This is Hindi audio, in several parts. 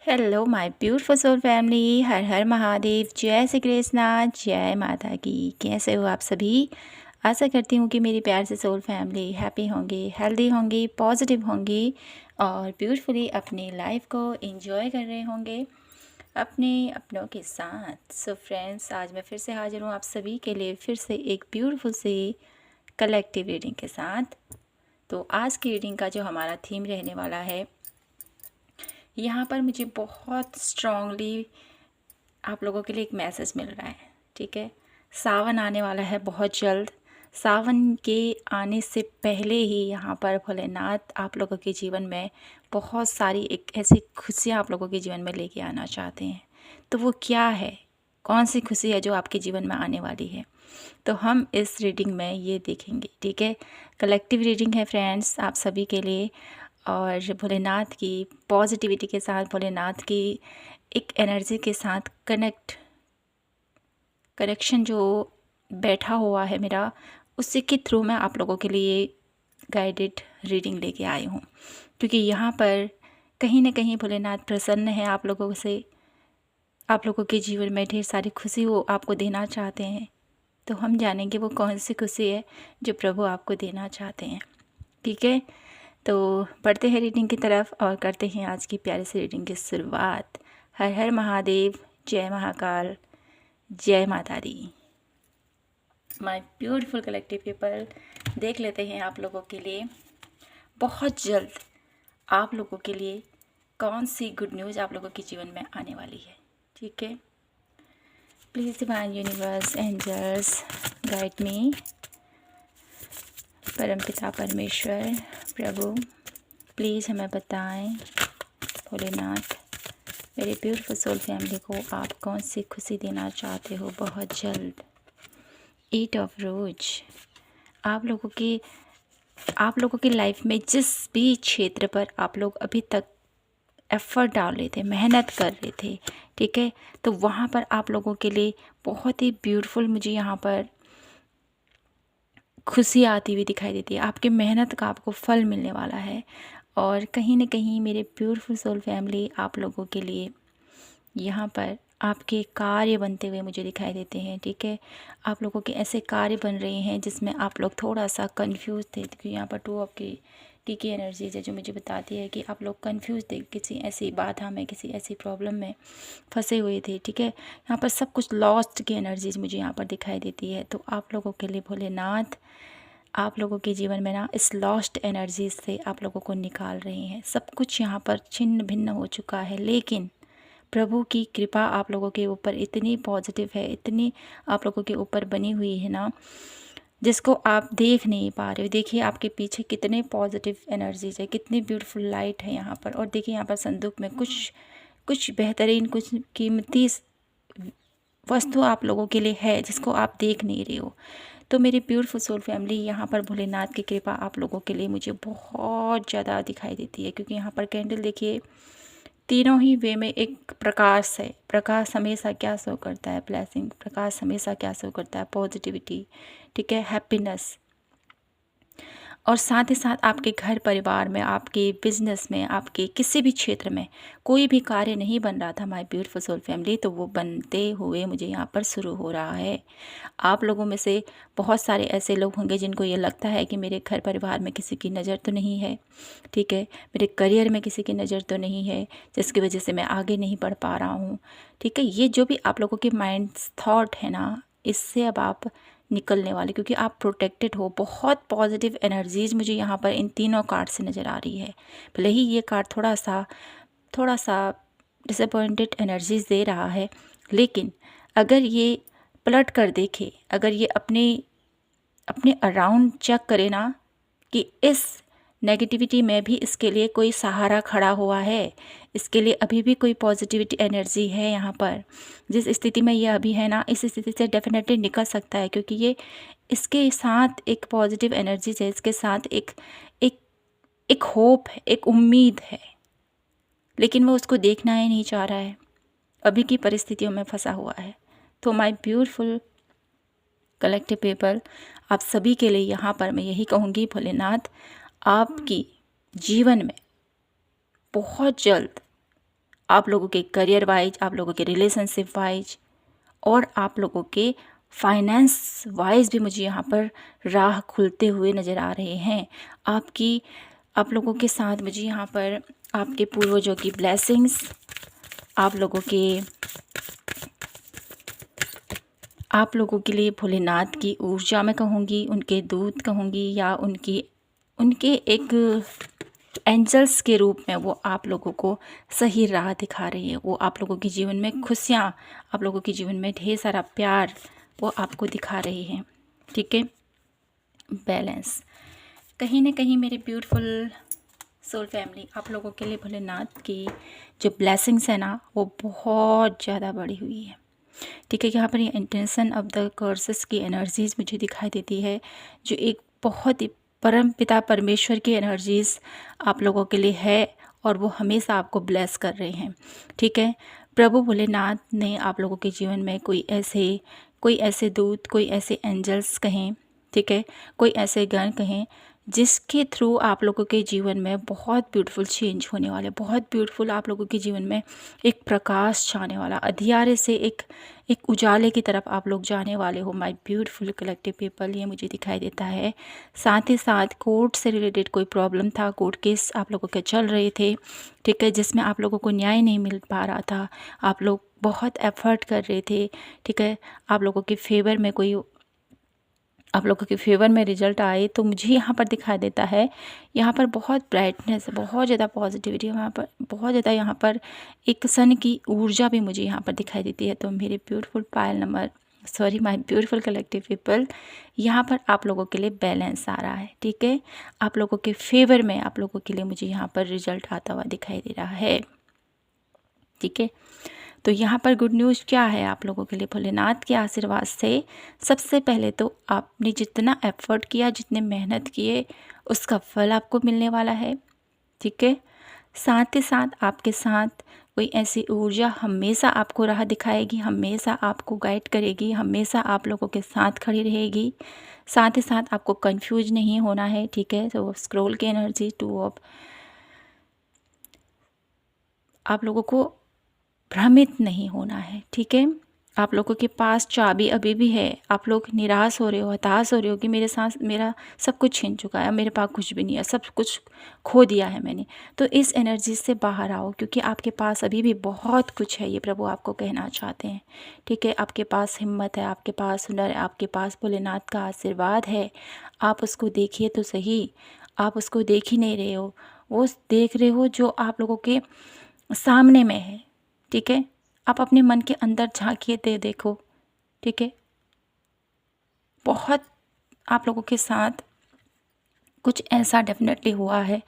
Hello my beautiful soul family, Har Har Mahadev, जय श्री कृष्णा, जय माता की। कैसे हो आप सभी? आशा करती हूँ कि मेरी प्यार से सोल फैमिली हैप्पी होंगी, हेल्दी होंगी, पॉजिटिव होंगी और ब्यूटीफुली अपनी लाइफ को एंजॉय कर रहे होंगे अपने अपनों के साथ। सो फ्रेंड्स, आज मैं फिर से हाजिर हूँ आप सभी के लिए फिर से एक ब्यूटीफुल सी कलेक्टिव रीडिंग के साथ। तो आज की रीडिंग का जो हमारा थीम रहने वाला है, यहाँ पर मुझे बहुत स्ट्रॉन्गली आप लोगों के लिए एक मैसेज मिल रहा है। ठीक है, सावन आने वाला है बहुत जल्द। सावन के आने से पहले ही यहाँ पर भोलेनाथ आप लोगों के जीवन में बहुत सारी एक ऐसी खुशियाँ आप लोगों के जीवन में लेके आना चाहते हैं। तो वो क्या है, कौन सी खुशी है जो आपके जीवन में आने वाली है, तो हम इस रीडिंग में ये देखेंगे। ठीक है, कलेक्टिव रीडिंग है फ्रेंड्स आप सभी के लिए, और भोलेनाथ की पॉजिटिविटी के साथ, भोलेनाथ की एक एनर्जी के साथ कनेक्शन जो बैठा हुआ है मेरा, उसी के थ्रू मैं आप लोगों के लिए गाइडेड रीडिंग लेके आई हूँ। क्योंकि यहाँ पर कहीं ना कहीं भोलेनाथ प्रसन्न है आप लोगों से, आप लोगों के जीवन में ढेर सारी खुशी वो आपको देना चाहते हैं। तो हम जानेंगे वो कौन सी खुशी है जो प्रभु आपको देना चाहते हैं। ठीक है, तो बढ़ते हैं रीडिंग की तरफ और करते हैं आज की प्यारी सी रीडिंग की शुरुआत। हर हर महादेव, जय महाकाल, जय माता दी। माय ब्यूटीफुल कलेक्टिव पीपल, देख लेते हैं आप लोगों के लिए बहुत जल्द आप लोगों के लिए कौन सी गुड न्यूज़ आप लोगों के जीवन में आने वाली है। ठीक है, please divine universe angels guide me. परमपिता परमेश्वर प्रभु प्लीज़ हमें बताएं, भोलेनाथ मेरे ब्यूटीफुल सोल फैमिली को आप कौन सी खुशी देना चाहते हो बहुत जल्द। एट ऑफ रोज, आप लोगों की लाइफ में जिस भी क्षेत्र पर आप लोग अभी तक एफ़र्ट डाल रहे थे, मेहनत कर रहे थे, ठीक है, तो वहाँ पर आप लोगों के लिए बहुत ही ब्यूटीफुल मुझे यहाँ पर खुशी आती हुई दिखाई देती है। आपकी मेहनत का आपको फल मिलने वाला है। और कहीं ना कहीं मेरे ब्यूटीफुल सोल फैमिली आप लोगों के लिए यहाँ पर आपके कार्य बनते हुए मुझे दिखाई देते हैं। ठीक है, आप लोगों के ऐसे कार्य बन रहे हैं जिसमें आप लोग थोड़ा सा कंफ्यूज थे, क्योंकि यहाँ पर टू ऑफ की एनर्जीज है जो मुझे बताती है कि आप लोग कंफ्यूज थे, किसी ऐसी बाधा में, किसी ऐसी प्रॉब्लम में फंसे हुए थे। ठीक है, यहाँ पर सब कुछ लॉस्ट की एनर्जीज मुझे यहाँ पर दिखाई देती है। तो आप लोगों के लिए भोलेनाथ आप लोगों के जीवन में ना इस लॉस्ट एनर्जीज से आप लोगों को निकाल रहे हैं। सब कुछ यहाँ पर छिन्न भिन्न हो चुका है, लेकिन प्रभु की कृपा आप लोगों के ऊपर इतनी पॉजिटिव है, इतनी आप लोगों के ऊपर बनी हुई है ना, जिसको आप देख नहीं पा रहे हो। देखिए आपके पीछे कितने पॉजिटिव एनर्जीज है, कितनी ब्यूटीफुल लाइट है यहाँ पर। और देखिए यहाँ पर संदूक में कुछ बेहतरीन, कुछ कीमती वस्तु आप लोगों के लिए है जिसको आप देख नहीं रहे हो। तो मेरी ब्यूटीफुल सोल फैमिली, यहाँ पर भोलेनाथ की कृपा आप लोगों के लिए मुझे बहुत ज़्यादा दिखाई देती है। क्योंकि यहाँ पर कैंडल देखिए, तीनों ही वे में एक प्रकाश है। प्रकाश हमेशा क्या शो करता है? ब्लेसिंग। प्रकाश हमेशा क्या शो करता है? पॉजिटिविटी। ठीक है, हैप्पीनेस। और साथ ही साथ आपके घर परिवार में, आपके बिजनेस में, आपके किसी भी क्षेत्र में कोई भी कार्य नहीं बन रहा था माय ब्यूटीफुल सोल फैमिली, तो वो बनते हुए मुझे यहाँ पर शुरू हो रहा है। आप लोगों में से बहुत सारे ऐसे लोग होंगे जिनको ये लगता है कि मेरे घर परिवार में किसी की नज़र तो नहीं है, ठीक है, मेरे करियर में किसी की नज़र तो नहीं है, जिसकी वजह से मैं आगे नहीं बढ़ पा रहा हूँ। ठीक है, ये जो भी आप लोगों के माइंड थॉट है ना, इससे अब आप निकलने वाले, क्योंकि आप प्रोटेक्टेड हो। बहुत पॉजिटिव एनर्जीज मुझे यहाँ पर इन तीनों कार्ड से नज़र आ रही है। भले ही ये कार्ड थोड़ा सा डिसअपॉइंटेड एनर्जीज दे रहा है, लेकिन अगर ये पलट कर देखे, अगर ये अपने अराउंड चेक करे ना, कि इस नेगेटिविटी में भी इसके लिए कोई सहारा खड़ा हुआ है, इसके लिए अभी भी कोई पॉजिटिविटी एनर्जी है यहाँ पर। जिस स्थिति में ये अभी है ना, इस स्थिति से डेफिनेटली निकल सकता है, क्योंकि ये इसके साथ एक पॉजिटिव एनर्जी है, इसके साथ एक एक एक होप है, एक उम्मीद है, लेकिन वो उसको देखना ही नहीं चाह रहा है, अभी की परिस्थितियों में फंसा हुआ है। तो माय ब्यूटीफुल कलेक्टिव पीपल, आप सभी के लिए यहाँ पर मैं यही कहूँगी, भोलेनाथ आपकी जीवन में बहुत जल्द आप लोगों के करियर वाइज, आप लोगों के रिलेशनशिप वाइज और आप लोगों के फाइनेंस वाइज भी मुझे यहाँ पर राह खुलते हुए नज़र आ रहे हैं। आप लोगों के साथ मुझे यहाँ पर आपके पूर्वजों की ब्लेसिंग्स, आप लोगों के लिए भोलेनाथ की ऊर्जा मैं कहूँगी, उनके दूत कहूँगी, या उनके एक एंजल्स के रूप में वो आप लोगों को सही राह दिखा रही है। वो आप लोगों के जीवन में खुशियाँ, आप लोगों के जीवन में ढेर सारा प्यार वो आपको दिखा रही है। ठीक है, बैलेंस। कहीं ना कहीं मेरे ब्यूटीफुल सोल फैमिली, आप लोगों के लिए भोलेनाथ की जो ब्लेसिंग्स है ना, वो बहुत ज़्यादा बढ़ी हुई है। ठीक है, यहाँ पर ये इंटेंशन ऑफ द कर्सेस की एनर्जीज मुझे दिखाई देती है, जो एक बहुत ही परम पिता परमेश्वर की एनर्जीज आप लोगों के लिए है, और वो हमेशा आपको ब्लेस कर रहे हैं। ठीक है, प्रभु भोलेनाथ ने आप लोगों के जीवन में कोई ऐसे दूत, कोई ऐसे एंजल्स कहें, ठीक है, कोई ऐसे गण कहें, जिसके थ्रू आप लोगों के जीवन में बहुत ब्यूटीफुल चेंज होने वाले, बहुत ब्यूटीफुल आप लोगों के जीवन में एक प्रकाश छाने वाला, अंधियारे से एक उजाले की तरफ आप लोग जाने वाले हो। माय ब्यूटीफुल कलेक्टिव पीपल, ये मुझे दिखाई देता है। साथ ही साथ कोर्ट से रिलेटेड कोई प्रॉब्लम था, कोर्ट केस आप लोगों के चल रहे थे, ठीक है, जिसमें आप लोगों को न्याय नहीं मिल पा रहा था, आप लोग बहुत एफर्ट कर रहे थे, ठीक है, आप लोगों के फेवर में रिजल्ट आए, तो मुझे यहाँ पर दिखाई देता है, यहाँ पर बहुत ब्राइटनेस, बहुत ज़्यादा पॉजिटिविटी, यहाँ पर बहुत ज़्यादा, यहाँ पर एक सन की ऊर्जा भी मुझे यहाँ पर दिखाई देती है। तो मेरे माय ब्यूटीफुल कलेक्टिव पीपल, यहाँ पर आप लोगों के लिए बैलेंस आ रहा है। ठीक है, आप लोगों के फेवर में आप लोगों के लिए मुझे यहाँ पर रिजल्ट आता हुआ दिखाई दे रहा है। ठीक है, तो यहाँ पर गुड न्यूज़ क्या है आप लोगों के लिए भोलेनाथ के आशीर्वाद से? सबसे पहले तो आपने जितना एफर्ट किया, जितने मेहनत किए, उसका फल आपको मिलने वाला है। ठीक है, साथ ही साथ आपके साथ कोई ऐसी ऊर्जा हमेशा आपको राह दिखाएगी, हमेशा आपको गाइड करेगी, हमेशा आप लोगों के साथ खड़ी रहेगी। साथ ही साथ आपको कंफ्यूज नहीं होना है। ठीक है, तो स्क्रॉल की एनर्जी 2 ऑफ, आप लोगों को भ्रमित नहीं होना है। ठीक है, आप लोगों के पास चाबी अभी भी है। आप लोग निराश हो रहे हो, हताश हो रहे हो कि मेरे साथ मेरा सब कुछ छीन चुका है, मेरे पास कुछ भी नहीं है, सब कुछ खो दिया है मैंने। तो इस एनर्जी से बाहर आओ, क्योंकि आपके पास अभी भी बहुत कुछ है, ये प्रभु आपको कहना चाहते हैं। ठीक है, आपके पास हिम्मत है, आपके पास हुनर है, आपके पास भोलेनाथ का आशीर्वाद है। आप उसको देखिए तो सही, आप उसको देख ही नहीं रहे हो, वो देख रहे हो जो आप लोगों के सामने में है। ठीक है, आप अपने मन के अंदर झांकिए देखो। ठीक है, बहुत आप लोगों के साथ कुछ ऐसा डेफिनेटली हुआ है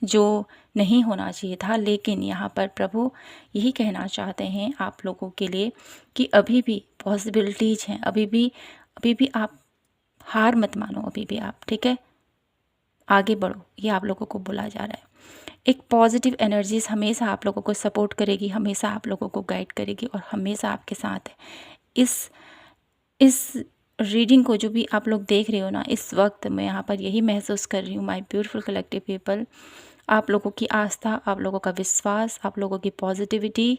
जो नहीं होना चाहिए था, लेकिन यहाँ पर प्रभु यही कहना चाहते हैं आप लोगों के लिए कि अभी भी पॉसिबिलिटीज़ हैं, अभी भी आप हार मत मानो, अभी भी आप, ठीक है, आगे बढ़ो, ये आप लोगों को बोला जा रहा है। एक पॉजिटिव एनर्जीज हमेशा आप लोगों को सपोर्ट करेगी, हमेशा आप लोगों को गाइड करेगी और हमेशा आपके साथ है। इस रीडिंग को जो भी आप लोग देख रहे हो ना, इस वक्त मैं यहाँ पर यही महसूस कर रही हूँ, माय ब्यूटीफुल कलेक्टिव पीपल, आप लोगों की आस्था, आप लोगों का विश्वास, आप लोगों की पॉजिटिविटी,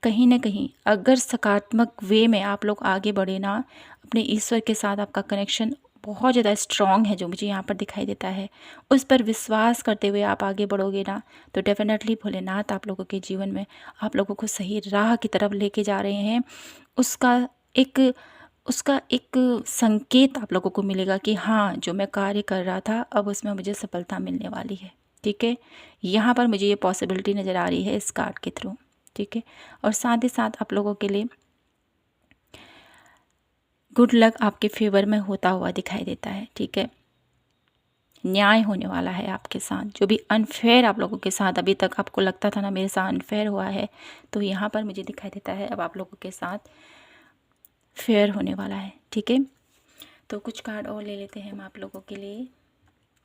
कहीं ना कहीं अगर सकारात्मक वे में आप लोग आगे बढ़े ना, अपने ईश्वर के साथ आपका कनेक्शन बहुत ज़्यादा स्ट्रॉन्ग है, जो मुझे यहाँ पर दिखाई देता है, उस पर विश्वास करते हुए आप आगे बढ़ोगे ना, तो डेफिनेटली भोलेनाथ आप लोगों के जीवन में आप लोगों को सही राह की तरफ लेके जा रहे हैं। उसका एक संकेत आप लोगों को मिलेगा कि हाँ, जो मैं कार्य कर रहा था अब उसमें मुझे सफलता मिलने वाली है। ठीक है, यहाँ पर मुझे ये पॉसिबिलिटी नज़र आ रही है इस कार्ड के थ्रू। ठीक है, और साथ ही साथ आप लोगों के लिए गुड लक आपके फेवर में होता हुआ दिखाई देता है। ठीक है, न्याय होने वाला है आपके साथ, जो भी अनफेयर आप लोगों के साथ अभी तक आपको लगता था ना मेरे साथ अनफेयर हुआ है, तो यहाँ पर मुझे दिखाई देता है अब आप लोगों के साथ फेयर होने वाला है। ठीक है, तो कुछ कार्ड और ले लेते हैं हम आप लोगों के लिए।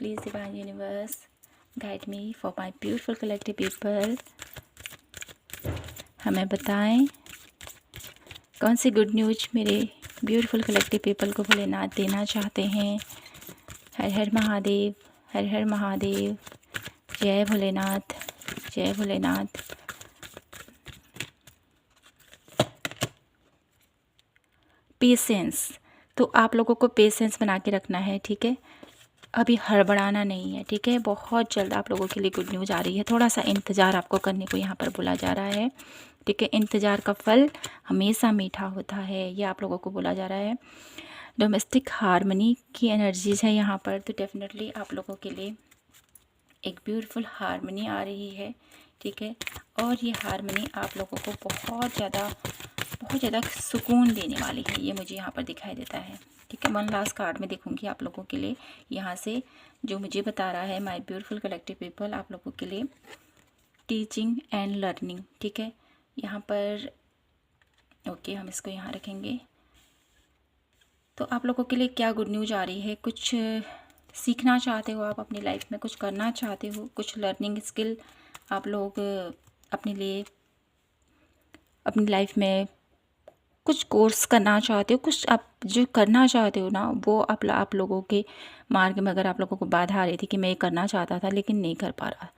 Please divine universe guide me for my beautiful collective people, हमें बताएं कौन सी गुड न्यूज मेरे ब्यूटीफुल कलेक्टिव पीपल को भोलेनाथ देना चाहते हैं। हर हर महादेव, हर हर महादेव, जय भोलेनाथ, जय भोलेनाथ। पेशेंस। तो आप लोगों को पेशेंस बना के रखना है, ठीक है। अभी हड़बड़ाना नहीं है, ठीक है। बहुत जल्द आप लोगों के लिए गुड न्यूज़ आ रही है। थोड़ा सा इंतज़ार आपको करने को यहाँ पर बोला जा रहा है, ठीक है। इंतज़ार का फल हमेशा मीठा होता है, ये आप लोगों को बोला जा रहा है। डोमेस्टिक हार्मनी की एनर्जीज़ है यहाँ पर, तो डेफिनेटली आप लोगों के लिए एक ब्यूटीफुल हार्मनी आ रही है, ठीक है। और ये हार्मनी आप लोगों को बहुत ज़्यादा सुकून देने वाली है, ये मुझे यहाँ पर दिखाई देता है, ठीक है। वन लास्ट कार्ड में देखूंगी आप लोगों के लिए यहाँ से जो मुझे बता रहा है माय ब्यूटीफुल कलेक्टिव पीपल, आप लोगों के लिए टीचिंग एंड लर्निंग, ठीक है। यहाँ पर ओके, हम इसको यहाँ रखेंगे। तो आप लोगों के लिए क्या गुड न्यूज़ आ रही है? कुछ सीखना चाहते हो आप अपनी लाइफ में, कुछ करना चाहते हो, कुछ लर्निंग स्किल आप लोग अपने लिए अपनी लाइफ में कुछ कोर्स करना चाहते हो, कुछ आप जो करना चाहते हो ना, वो आप लोगों के मार्ग में अगर आप लोगों को बाधा आ रही थी कि मैं ये करना चाहता था लेकिन नहीं कर पा रहा,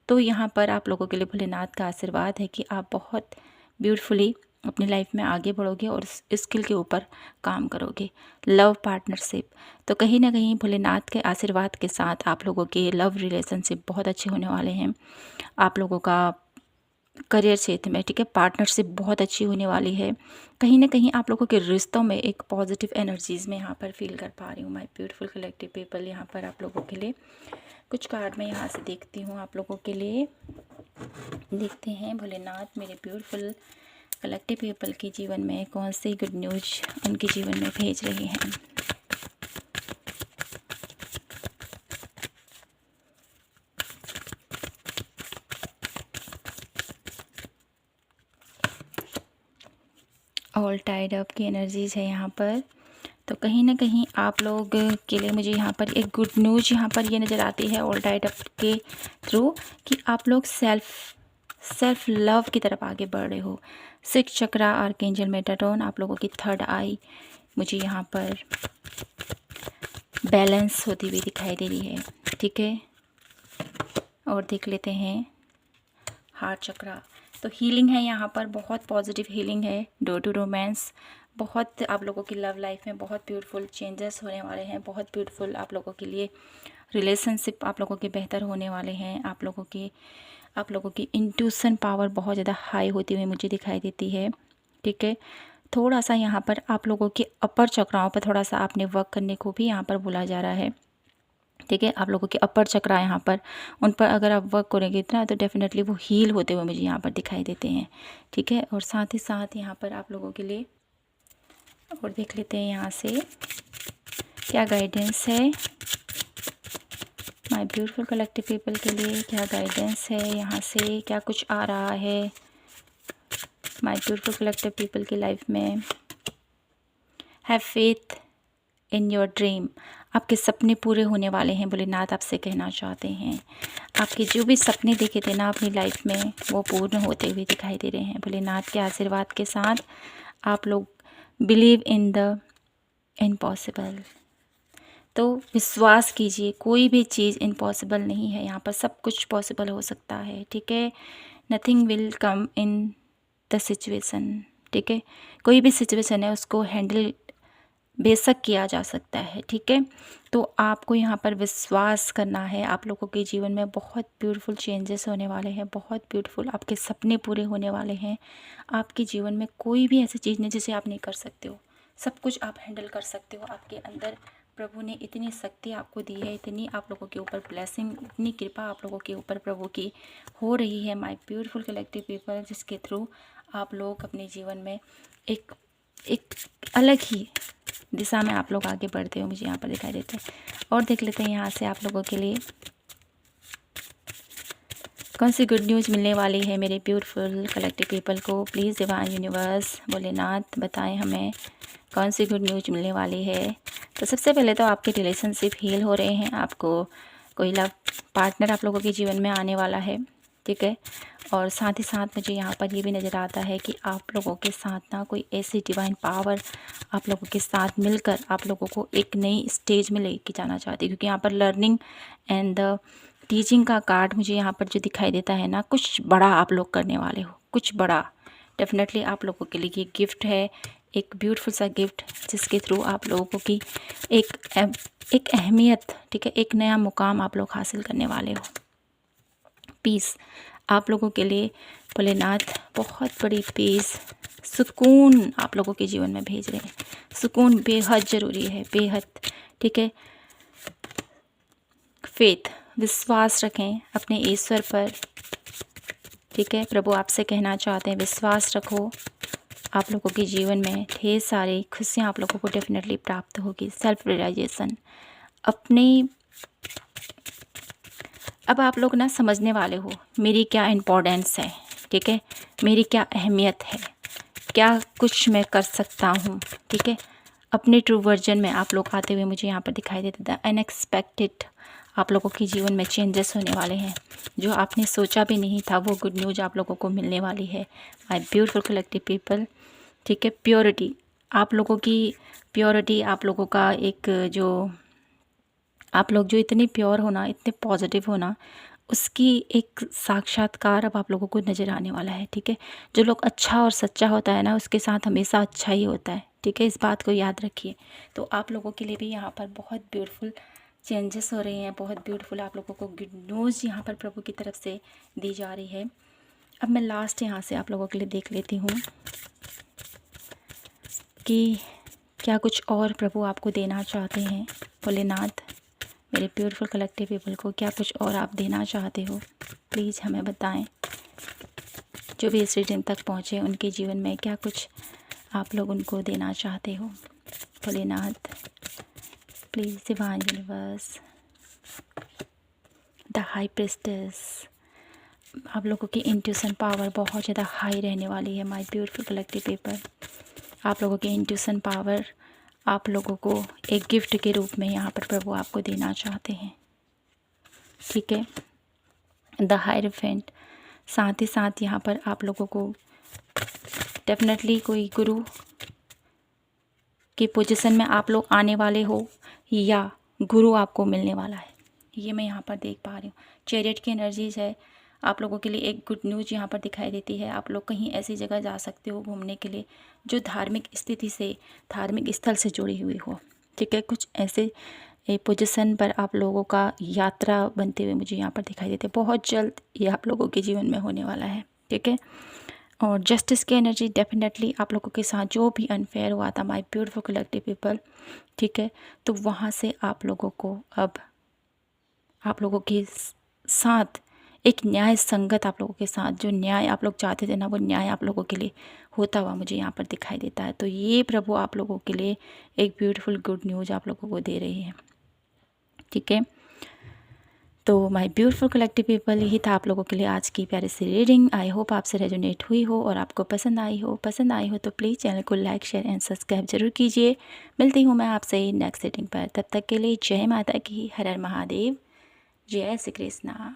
तो यहाँ पर आप लोगों के लिए भोलेनाथ का आशीर्वाद है कि आप बहुत ब्यूटीफुली अपनी लाइफ में आगे बढ़ोगे और स्किल के ऊपर काम करोगे। लव पार्टनरशिप, तो कहीं ना कहीं भोलेनाथ के आशीर्वाद के साथ आप लोगों के लव रिलेशनशिप बहुत अच्छे होने वाले हैं। आप लोगों का करियर क्षेत्र में, ठीक है, पार्टनरशिप बहुत अच्छी होने वाली है। कहीं ना कहीं आप लोगों के रिश्तों में एक पॉजिटिव एनर्जीज़ में यहाँ पर फील कर पा रही हूँ। माय ब्यूटीफुल कलेक्टिव पीपल, यहाँ पर आप लोगों के लिए कुछ कार्ड मैं यहाँ से देखती हूँ आप लोगों के लिए। देखते हैं भोलेनाथ मेरे ब्यूटीफुल कलेक्टिव पीपल के जीवन में कौन सी गुड न्यूज़ उनके जीवन में भेज रहे हैं। ऑल टाइड अप की एनर्जीज़ है यहाँ पर। तो कहीं ना कहीं आप लोग के लिए मुझे यहाँ पर एक गुड न्यूज़ यहाँ पर ये नज़र आती है ऑल टाइड अप के थ्रू कि आप लोग सेल्फ लव की तरफ आगे बढ़ रहे हो। सिक्स चक्रा आर्कएंजल मेटाट्रॉन, आप लोगों की थर्ड आई मुझे यहाँ पर बैलेंस होती हुई दिखाई दे रही है, ठीक है। और देख लेते हैं हार्ट चक्रा, तो हीलिंग है यहाँ पर, बहुत पॉजिटिव हीलिंग है। डोर टू रोमांस, बहुत आप लोगों की लव लाइफ में बहुत ब्यूटीफुल चेंजेस होने वाले हैं। बहुत ब्यूटीफुल आप लोगों के लिए रिलेशनशिप आप लोगों के बेहतर होने वाले हैं। आप लोगों की इंट्यूशन पावर बहुत ज़्यादा हाई होती हुई मुझे दिखाई देती है, ठीक है। थोड़ा सा यहाँ पर आप लोगों के अपर चक्राओं पर थोड़ा सा आपने वर्क करने को भी यहाँ पर बोला जा रहा है, ठीक है। आप लोगों के अपर चक्रा यहाँ पर, उन पर अगर आप वर्क करेंगे इतना तो डेफिनेटली वो हील होते हुए मुझे यहाँ पर दिखाई देते हैं, ठीक है। और साथ ही साथ यहाँ पर आप लोगों के लिए और देख लेते हैं यहाँ से क्या गाइडेंस है माय ब्यूटीफुल कलेक्टिव पीपल के लिए, क्या गाइडेंस है यहाँ से, क्या कुछ आ रहा है माय ब्यूटीफुल कलेक्टिव पीपल की लाइफ में। Have faith in your dream, आपके सपने पूरे होने वाले हैं। भोलेनाथ आपसे कहना चाहते हैं आपके जो भी सपने देखे थे ना अपनी लाइफ में वो पूर्ण होते हुए दिखाई दे रहे हैं। भोलेनाथ के आशीर्वाद के साथ आप लोग बिलीव इन द इम्पॉसिबल, तो विश्वास कीजिए, कोई भी चीज़ इम्पॉसिबल नहीं है, यहाँ पर सब कुछ पॉसिबल हो सकता है, ठीक है। Nothing will come in the situation, ठीक है। कोई भी सिचुएशन है उसको हैंडल बेशक किया जा सकता है, ठीक है। तो आपको यहाँ पर विश्वास करना है। आप लोगों के जीवन में बहुत ब्यूटीफुल चेंजेस होने वाले हैं, बहुत ब्यूटीफुल आपके सपने पूरे होने वाले हैं। आपके जीवन में कोई भी ऐसी चीज़ नहीं जिसे आप नहीं कर सकते हो, सब कुछ आप हैंडल कर सकते हो। आपके अंदर प्रभु ने इतनी शक्ति आपको दी है, इतनी आप लोगों के ऊपर ब्लेसिंग, इतनी कृपा आप लोगों के ऊपर प्रभु की हो रही है माय ब्यूटीफुल कलेक्टिव पीपल, जिसके थ्रू आप लोग अपने जीवन में एक अलग ही दिशा में आप लोग आगे बढ़ते हो, मुझे यहाँ पर दिखाई देते हैं। और देख लेते हैं यहाँ से आप लोगों के लिए कौन सी गुड न्यूज़ मिलने वाली है मेरे ब्यूटीफुल कलेक्टिव पीपल को। प्लीज़ डिवाइन यूनिवर्स भोलेनाथ बताएं हमें कौन सी गुड न्यूज़ मिलने वाली है। तो सबसे पहले तो आपके रिलेशनशिप हील हो रहे हैं, आपको कोई लव पार्टनर आप लोगों के जीवन में आने वाला है, ठीक है। और साथ ही साथ मुझे यहाँ पर ये भी नज़र आता है कि आप लोगों के साथ ना कोई ऐसी डिवाइन पावर आप लोगों के साथ मिलकर आप लोगों को एक नई स्टेज में लेके जाना चाहती है, क्योंकि यहाँ पर लर्निंग एंड द टीचिंग का कार्ड मुझे यहाँ पर जो दिखाई देता है ना, कुछ बड़ा आप लोग करने वाले हो, कुछ बड़ा। डेफिनेटली आप लोगों के लिए ये गिफ्ट है, एक ब्यूटीफुल सा गिफ्ट जिसके थ्रू आप लोगों की एक अहमियत, ठीक है, एक नया मुकाम आप लोग हासिल करने वाले हो। पीस आप लोगों के लिए भोलेनाथ बहुत बड़ी पीस, सुकून आप लोगों के जीवन में भेज रहे हैं। सुकून बेहद ज़रूरी है, बेहद, ठीक है। फेथ, विश्वास रखें अपने ईश्वर पर, ठीक है। प्रभु आपसे कहना चाहते हैं विश्वास रखो, आप लोगों के जीवन में ढेर सारी खुशियाँ आप लोगों को डेफिनेटली प्राप्त होगी। सेल्फ रियलाइजेशन अपने, अब आप लोग ना समझने वाले हो मेरी क्या इम्पोर्टेंस है, ठीक है, मेरी क्या अहमियत है, क्या कुछ मैं कर सकता हूँ, ठीक है। अपने ट्रू वर्जन में आप लोग आते हुए मुझे यहाँ पर दिखाई देते थे। अनएक्सपेक्टेड आप लोगों के जीवन में चेंजेस होने वाले हैं, जो आपने सोचा भी नहीं था वो गुड न्यूज़ आप लोगों को मिलने वाली है। माय ब्यूटीफुल कलेक्टिव पीपल, ठीक है। प्योरिटी आप लोगों की, प्योरिटी आप लोगों का एक जो, आप लोग जो इतने प्योर होना, इतने पॉजिटिव होना, उसकी एक साक्षात्कार अब आप लोगों को नज़र आने वाला है, ठीक है। जो लोग अच्छा और सच्चा होता है ना, उसके साथ हमेशा अच्छा ही होता है, ठीक है। इस बात को याद रखिए। तो आप लोगों के लिए भी यहाँ पर बहुत ब्यूटीफुल चेंजेस हो रहे हैं, बहुत ब्यूटीफुल आप लोगों को गुड न्यूज़ यहाँ पर प्रभु की तरफ से दी जा रही है। अब मैं लास्ट यहाँ से आप लोगों के लिए देख लेती हूँ कि क्या कुछ और प्रभु आपको देना चाहते हैं। भोलेनाथ मेरे ब्यूटीफुल कलेक्टिव पीपल को क्या कुछ और आप देना चाहते हो, प्लीज़ हमें बताएं। जो भी इस रीडिंग तक पहुँचे उनके जीवन में क्या कुछ आप लोग उनको देना चाहते हो। Bholenath please, divine universe, the high priestess, आप लोगों की इंट्यूशन पावर बहुत ज़्यादा हाई रहने वाली है। माय ब्यूटीफुल कलेक्टिव पीपल, आप लोगों की इंट्यूशन पावर आप लोगों को एक गिफ्ट के रूप में यहाँ पर प्रभु आपको देना चाहते हैं, ठीक है। द हायरफेंट, साथ ही साथ यहाँ पर आप लोगों को डेफिनेटली कोई गुरु की पोजीशन में आप लोग आने वाले हो या गुरु आपको मिलने वाला है, ये मैं यहाँ पर देख पा रही हूँ। चैरियट की एनर्जीज है, आप लोगों के लिए एक गुड न्यूज़ यहाँ पर दिखाई देती है। आप लोग कहीं ऐसी जगह जा सकते हो घूमने के लिए जो धार्मिक स्थिति से, धार्मिक स्थल से जुड़ी हुई हो, ठीक है। कुछ ऐसे पोजीशन पर आप लोगों का यात्रा बनते हुए मुझे यहाँ पर दिखाई देते हैं। बहुत जल्द ये आप लोगों के जीवन में होने वाला है, ठीक है। और जस्टिस की एनर्जी डेफिनेटली आप लोगों के साथ जो भी अनफेयर हुआ था, माय ब्यूटीफुल कलेक्टिव पीपल, ठीक है, तो वहाँ से आप लोगों को अब आप लोगों के साथ एक न्याय संगत, आप लोगों के साथ जो न्याय आप लोग चाहते थे ना, वो न्याय आप लोगों के लिए होता हुआ मुझे यहाँ पर दिखाई देता है। तो ये प्रभु आप लोगों के लिए एक ब्यूटीफुल गुड न्यूज़ आप लोगों को दे रही है, ठीक है। तो माय ब्यूटीफुल कलेक्टिव पीपल, यही था आप लोगों के लिए आज की प्यारी सी रीडिंग। आई होप आपसे रेजोनेट हुई हो और आपको पसंद आई हो तो प्लीज़ चैनल को लाइक, शेयर एंड सब्सक्राइब जरूर कीजिए। मिलती हूँ मैं आपसे नेक्स्ट रीडिंग पर, तब तक के लिए जय माता की, हर हर महादेव, जय श्री कृष्णा।